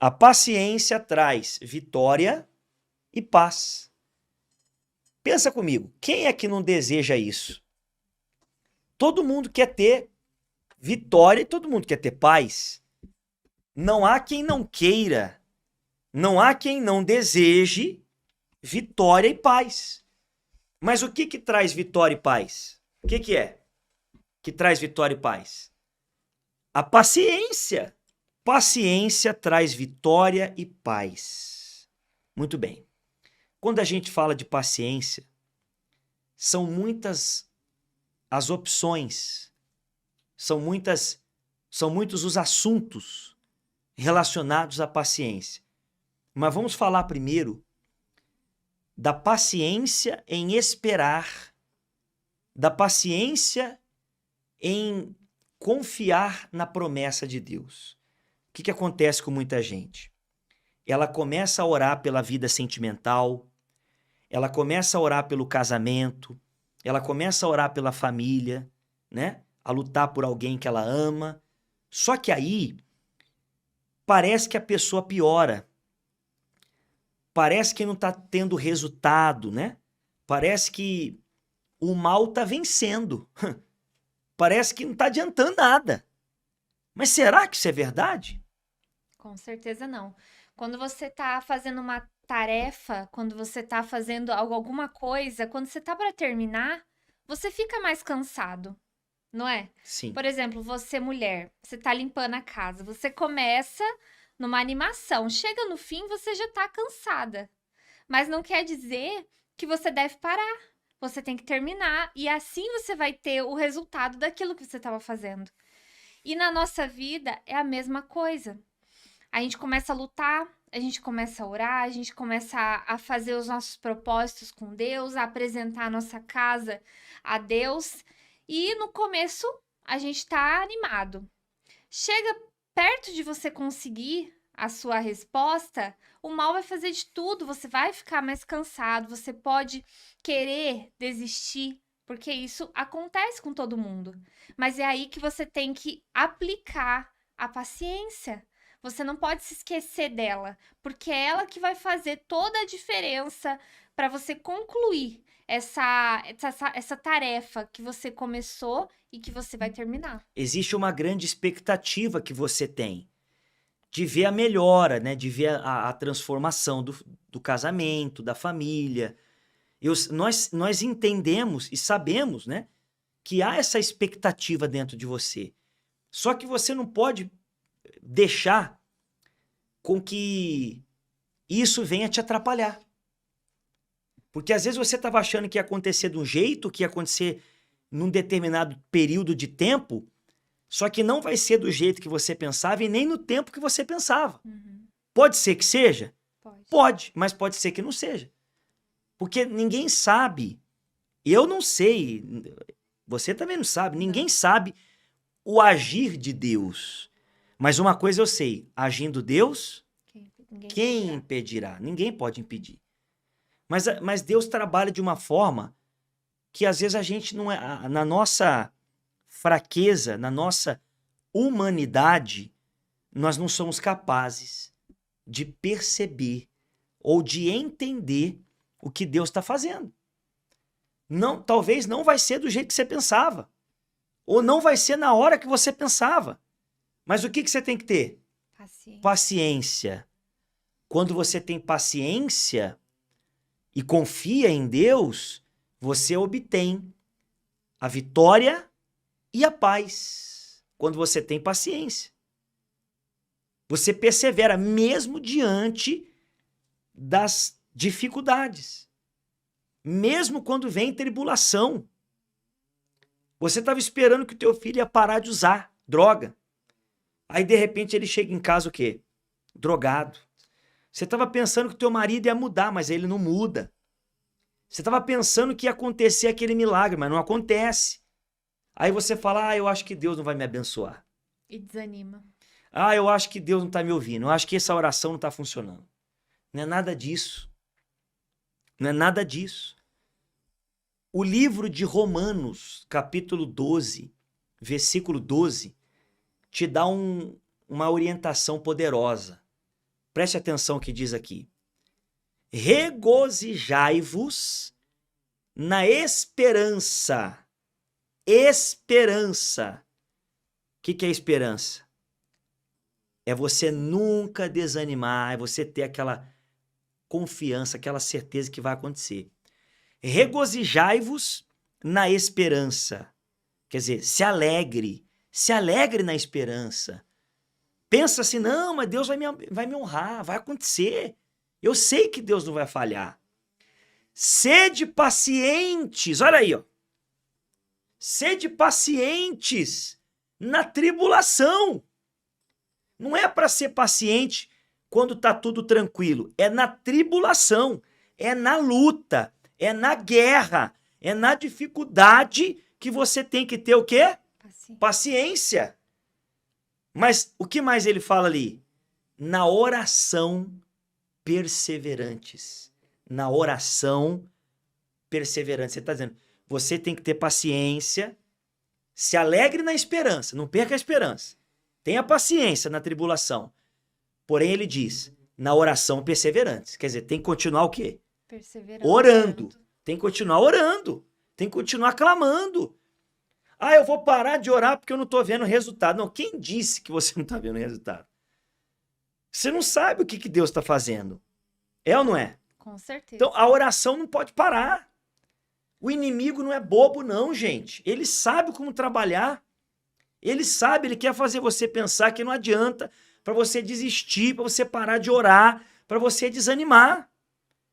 A paciência traz vitória e paz. Pensa comigo, quem é que não deseja isso? Todo mundo quer ter vitória e todo mundo quer ter paz. Não há quem não queira, não há quem não deseje vitória e paz. Mas o que traz vitória e paz? O que é que traz vitória e paz? A paciência. Paciência traz vitória e paz. Muito bem. Quando a gente fala de paciência, são muitas as opções, são muitos os assuntos relacionados à paciência. Mas vamos falar primeiro da paciência em esperar, da paciência em confiar na promessa de Deus. O que acontece com muita gente? Ela começa a orar pela vida sentimental, ela começa a orar pelo casamento, ela começa a orar pela família, né? A lutar por alguém que ela ama. Só que aí parece que a pessoa piora. Parece que não está tendo resultado, né? Parece que o mal está vencendo. Parece que não está adiantando nada. Mas será que isso é verdade? Com certeza não. Quando você está fazendo uma tarefa, quando você está fazendo alguma coisa, quando você está para terminar, você fica mais cansado, não é? Sim. Por exemplo, você mulher, você está limpando a casa, você começa numa animação, chega no fim, você já está cansada. Mas não quer dizer que você deve parar. Você tem que terminar e assim você vai ter o resultado daquilo que você estava fazendo. E na nossa vida é a mesma coisa. A gente começa a lutar, a gente começa a orar, a gente começa a fazer os nossos propósitos com Deus, a apresentar a nossa casa a Deus. E no começo a gente tá animado. Chega perto de você conseguir a sua resposta, o mal vai fazer de tudo, você vai ficar mais cansado, você pode querer desistir, porque isso acontece com todo mundo. Mas é aí que você tem que aplicar a paciência. Você não pode se esquecer dela, porque é ela que vai fazer toda a diferença para você concluir essa tarefa que você começou e que você vai terminar. Existe uma grande expectativa que você tem de ver a melhora, né? De ver a transformação do casamento, da família. Nós entendemos e sabemos, né? Que há essa expectativa dentro de você. Só que você não pode deixar com que isso venha te atrapalhar. Porque às vezes você estava achando que ia acontecer de um jeito, que ia acontecer num determinado período de tempo, só que não vai ser do jeito que você pensava e nem no tempo que você pensava. Uhum, Pode ser que seja? pode. Pode, mas pode ser que não seja. Porque ninguém sabe. Eu não sei. Você também não sabe. Não. Ninguém sabe o agir de Deus. Mas uma coisa eu sei: agindo Deus, Ninguém quem impedirá. impedirá? Ninguém pode impedir. Mas Deus trabalha de uma forma que às vezes a gente não é. Na nossa fraqueza, na nossa humanidade, nós não somos capazes de perceber ou de entender o que Deus está fazendo. Não, talvez não vai ser do jeito que você pensava. Ou não vai ser na hora que você pensava. Mas o que você tem que ter? Paciência. Paciência. Quando você tem paciência e confia em Deus, você obtém a vitória e a paz. Quando você tem paciência. Você persevera mesmo diante das dificuldades. Mesmo quando vem tribulação. Você estava esperando que o teu filho ia parar de usar droga. Aí, de repente, ele chega em casa o quê? Drogado. Você estava pensando que o teu marido ia mudar, mas ele não muda. Você estava pensando que ia acontecer aquele milagre, mas não acontece. Aí você fala, eu acho que Deus não vai me abençoar. E desanima. Eu acho que Deus não está me ouvindo. Eu acho que essa oração não está funcionando. Não é nada disso. Não é nada disso. O livro de Romanos, capítulo 12, versículo 12, te dá uma orientação poderosa. Preste atenção o que diz aqui. Regozijai-vos na esperança. Esperança. O que é esperança? É você nunca desanimar, é você ter aquela confiança, aquela certeza que vai acontecer. Regozijai-vos na esperança. Quer dizer, se alegre na esperança. Pensa assim, não, mas Deus vai me honrar, vai acontecer. Eu sei que Deus não vai falhar. Sede pacientes, olha aí, ó. Sede pacientes na tribulação. Não é para ser paciente quando tá tudo tranquilo. É na tribulação, é na luta, é na guerra, é na dificuldade que você tem que ter o quê? Paciência. Mas o que mais ele fala ali? Na oração perseverantes. Na oração perseverante. Você está dizendo, você tem que ter paciência, se alegre na esperança, não perca a esperança. Tenha paciência na tribulação. Porém, ele diz, na oração perseverantes. Quer dizer, tem que continuar o quê? Orando. Tem que continuar orando. Tem que continuar clamando. Ah, eu vou parar de orar porque eu não estou vendo resultado. Não, quem disse que você não está vendo resultado? Você não sabe o que Deus está fazendo. É ou não é? Com certeza. Então, a oração não pode parar. O inimigo não é bobo, não, gente. Ele sabe como trabalhar. Ele sabe, ele quer fazer você pensar que não adianta, para você desistir, para você parar de orar, para você desanimar.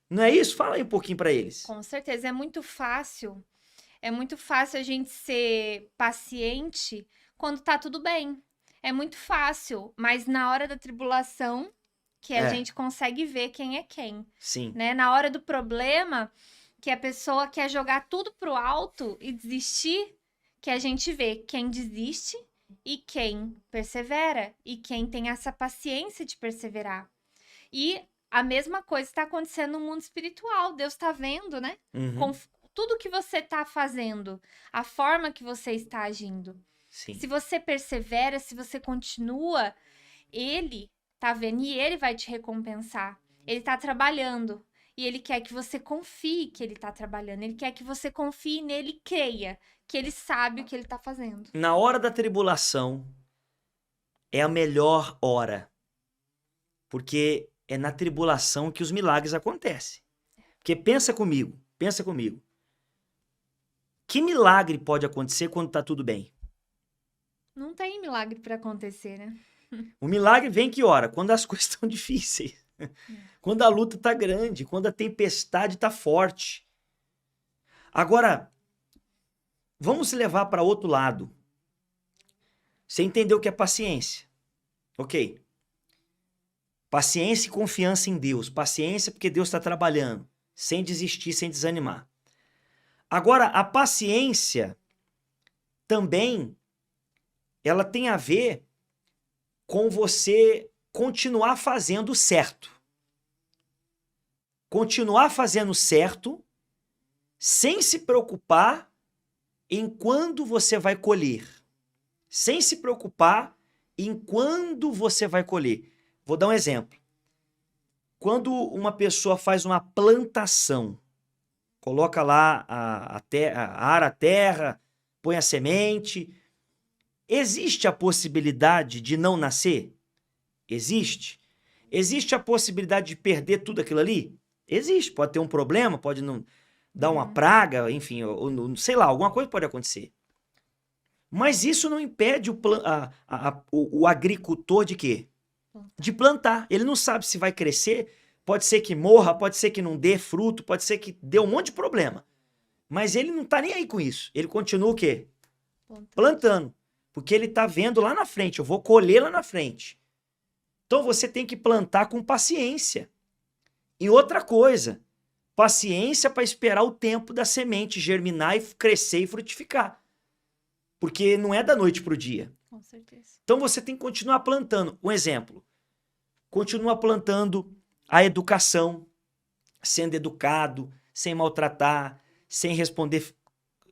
Não é isso? Fala aí um pouquinho para eles. Com certeza. É muito fácil a gente ser paciente quando tá tudo bem. É muito fácil, mas na hora da tribulação que a gente consegue ver quem é quem. Sim. Né? Na hora do problema, que a pessoa quer jogar tudo pro alto e desistir, que a gente vê quem desiste e quem persevera e quem tem essa paciência de perseverar. E a mesma coisa está acontecendo no mundo espiritual. Deus está vendo, né? Uhum. Tudo que você está fazendo, a forma que você está agindo. Sim. Se você persevera, se você continua, ele tá vendo e ele vai te recompensar. Ele tá trabalhando e ele quer que você confie que ele tá trabalhando. Ele quer que você confie nele e creia que ele sabe o que ele tá fazendo. Na hora da tribulação é a melhor hora. Porque é na tribulação que os milagres acontecem. Porque pensa comigo. Que milagre pode acontecer quando tá tudo bem? Não tem milagre para acontecer, né? O milagre vem que hora? Quando as coisas estão difíceis. Quando a luta tá grande, quando a tempestade tá forte. Agora, vamos levar para outro lado. Você entendeu o que é paciência? Ok. Paciência e confiança em Deus. Paciência porque Deus está trabalhando. Sem desistir, sem desanimar. Agora, a paciência também ela tem a ver com você continuar fazendo certo. Continuar fazendo certo sem se preocupar em quando você vai colher. Sem se preocupar em quando você vai colher. Vou dar um exemplo. Quando uma pessoa faz uma plantação, coloca lá ara a terra, põe a semente, existe a possibilidade de não nascer? Existe. Existe a possibilidade de perder tudo aquilo ali? Existe. Pode ter um problema, pode não dar uma praga, enfim, ou sei lá, alguma coisa pode acontecer. Mas isso não impede o agricultor de quê? De plantar. Ele não sabe se vai crescer, pode ser que morra, pode ser que não dê fruto, pode ser que dê um monte de problema. Mas ele não tá nem aí com isso. Ele continua o quê? Plantando. Porque ele tá vendo lá na frente, eu vou colher lá na frente. Então você tem que plantar com paciência. E outra coisa, paciência para esperar o tempo da semente germinar e crescer e frutificar. Porque não é da noite pro dia. Com certeza. Então você tem que continuar plantando. Um exemplo. Continua plantando a educação, sendo educado, sem maltratar, sem responder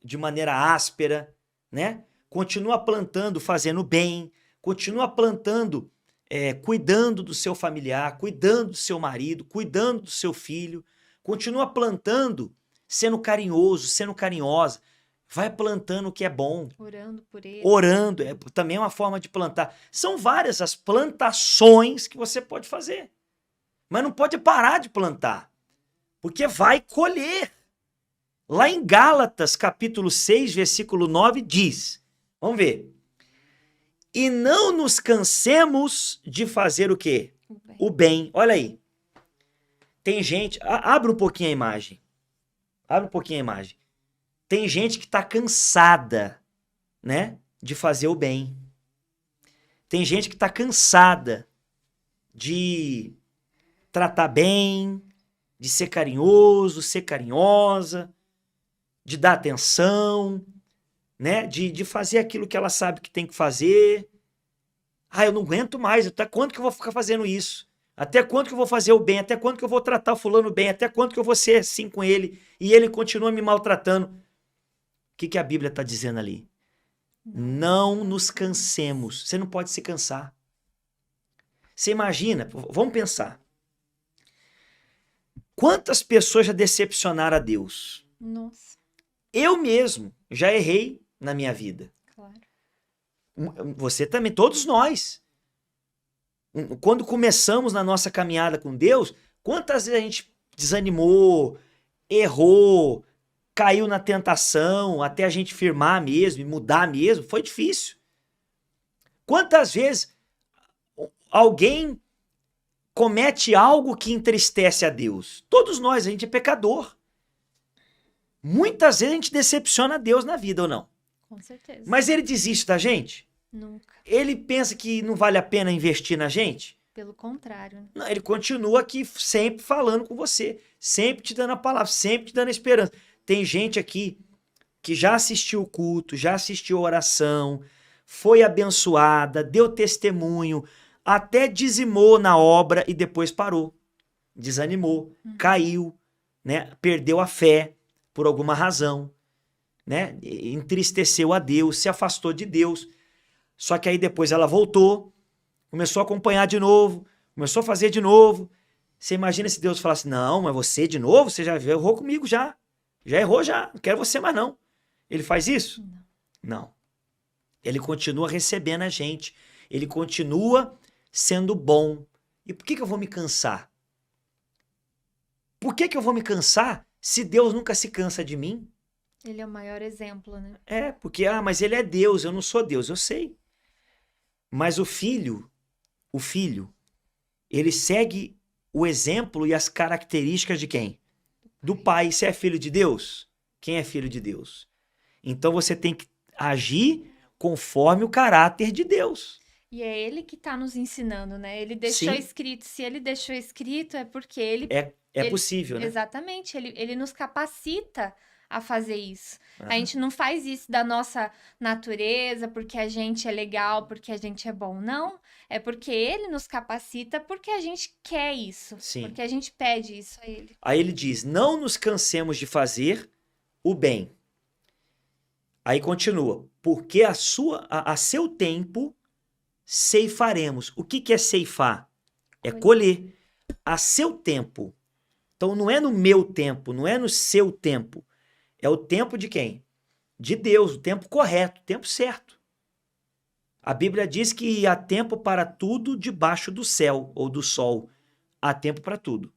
de maneira áspera, né? Continua plantando, fazendo bem, continua plantando cuidando do seu familiar, cuidando do seu marido, cuidando do seu filho. Continua plantando, sendo carinhoso, sendo carinhosa. Vai plantando o que é bom. Orando por ele. Orando, também é uma forma de plantar. São várias as plantações que você pode fazer. Mas não pode parar de plantar, porque vai colher. Lá em Gálatas, capítulo 6, versículo 9, diz, vamos ver. E não nos cansemos de fazer o quê? O bem. Olha aí. Tem gente... Abre um pouquinho a imagem. Abre um pouquinho a imagem. Tem gente que está cansada, né, de fazer o bem. Tem gente que está cansada de tratar bem, de ser carinhoso, ser carinhosa, de dar atenção, né, de fazer aquilo que ela sabe que tem que fazer. Eu não aguento mais, até quando que eu vou ficar fazendo isso? Até quando que eu vou fazer o bem? Até quando que eu vou tratar o fulano bem? Até quando que eu vou ser assim com ele? E ele continua me maltratando. O que a Bíblia está dizendo ali? Não nos cansemos. Você não pode se cansar. Você imagina, vamos pensar. Quantas pessoas já decepcionaram a Deus? Nossa. Eu mesmo já errei na minha vida. Claro. Você também, todos nós. Quando começamos na nossa caminhada com Deus, quantas vezes a gente desanimou, errou, caiu na tentação, até a gente firmar mesmo e mudar mesmo, foi difícil. Quantas vezes alguém comete algo que entristece a Deus? Todos nós, a gente é pecador. Muitas vezes a gente decepciona a Deus na vida, ou não? Com certeza. Mas ele desiste da gente? Nunca. Ele pensa que não vale a pena investir na gente? Pelo contrário. Não, ele continua aqui sempre falando com você, sempre te dando a palavra, sempre te dando a esperança. Tem gente aqui que já assistiu o culto, já assistiu a oração, foi abençoada, deu testemunho, até dizimou na obra e depois parou. Desanimou, caiu, né? Perdeu a fé por alguma razão, né? Entristeceu a Deus, se afastou de Deus. Só que aí depois ela voltou, começou a acompanhar de novo, começou a fazer de novo. Você imagina se Deus falasse, não, mas você de novo? Você já errou comigo já. Já errou já, não quero você mais não. Ele faz isso? Não. Ele continua recebendo a gente. Ele continua sendo bom. E por que eu vou me cansar? Por que eu vou me cansar se Deus nunca se cansa de mim? Ele é o maior exemplo, né? Porque, mas ele é Deus, eu não sou Deus, eu sei. Mas o filho, ele segue o exemplo e as características de quem? Do pai. Você é filho de Deus? Quem é filho de Deus? Então você tem que agir conforme o caráter de Deus. E é ele que está nos ensinando, né? Ele deixou escrito. Se ele deixou escrito, é porque ele... É possível, né? Exatamente. Ele nos capacita a fazer isso. A gente não faz isso da nossa natureza, porque a gente é legal, porque a gente é bom. Não. É porque ele nos capacita, porque a gente quer isso. Sim. Porque a gente pede isso a ele. Aí ele diz, não nos cansemos de fazer o bem. Aí continua, porque a seu tempo ceifaremos. O que é ceifar? É colher. A seu tempo. Então não é no meu tempo, não é no seu tempo. É o tempo de quem? De Deus, o tempo correto, o tempo certo. A Bíblia diz que há tempo para tudo debaixo do céu ou do sol. Há tempo para tudo.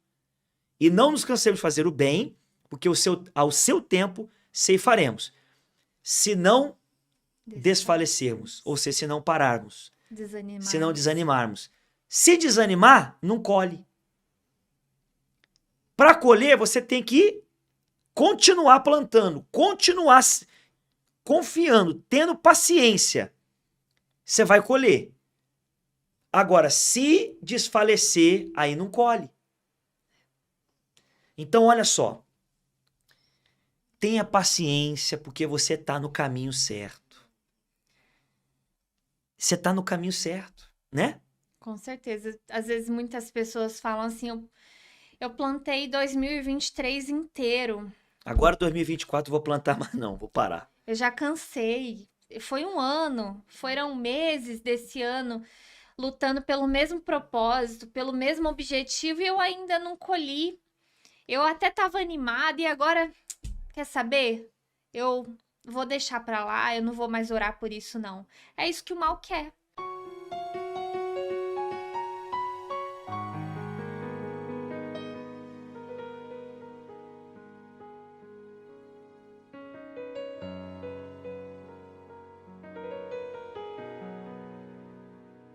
E não nos cansemos de fazer o bem, porque ao seu tempo ceifaremos. Se não desfalecermos, ou seja, se não pararmos. Se não desanimarmos. Se desanimar, não colhe. Para colher, você tem que continuar plantando, continuar confiando, tendo paciência. Você vai colher. Agora, se desfalecer, aí não colhe. Então, olha só. Tenha paciência, porque você está no caminho certo. Você está no caminho certo, né? Com certeza. Às vezes, muitas pessoas falam assim, eu plantei 2023 inteiro. Agora 2024 eu vou plantar, mas não, vou parar. Eu já cansei. Foi um ano, foram meses desse ano. lutando pelo mesmo propósito, pelo mesmo objetivo e eu ainda não colhi. Eu até tava animada e agora, quer saber? Eu vou deixar pra lá, eu não vou mais orar por isso, não. É isso que o mal quer.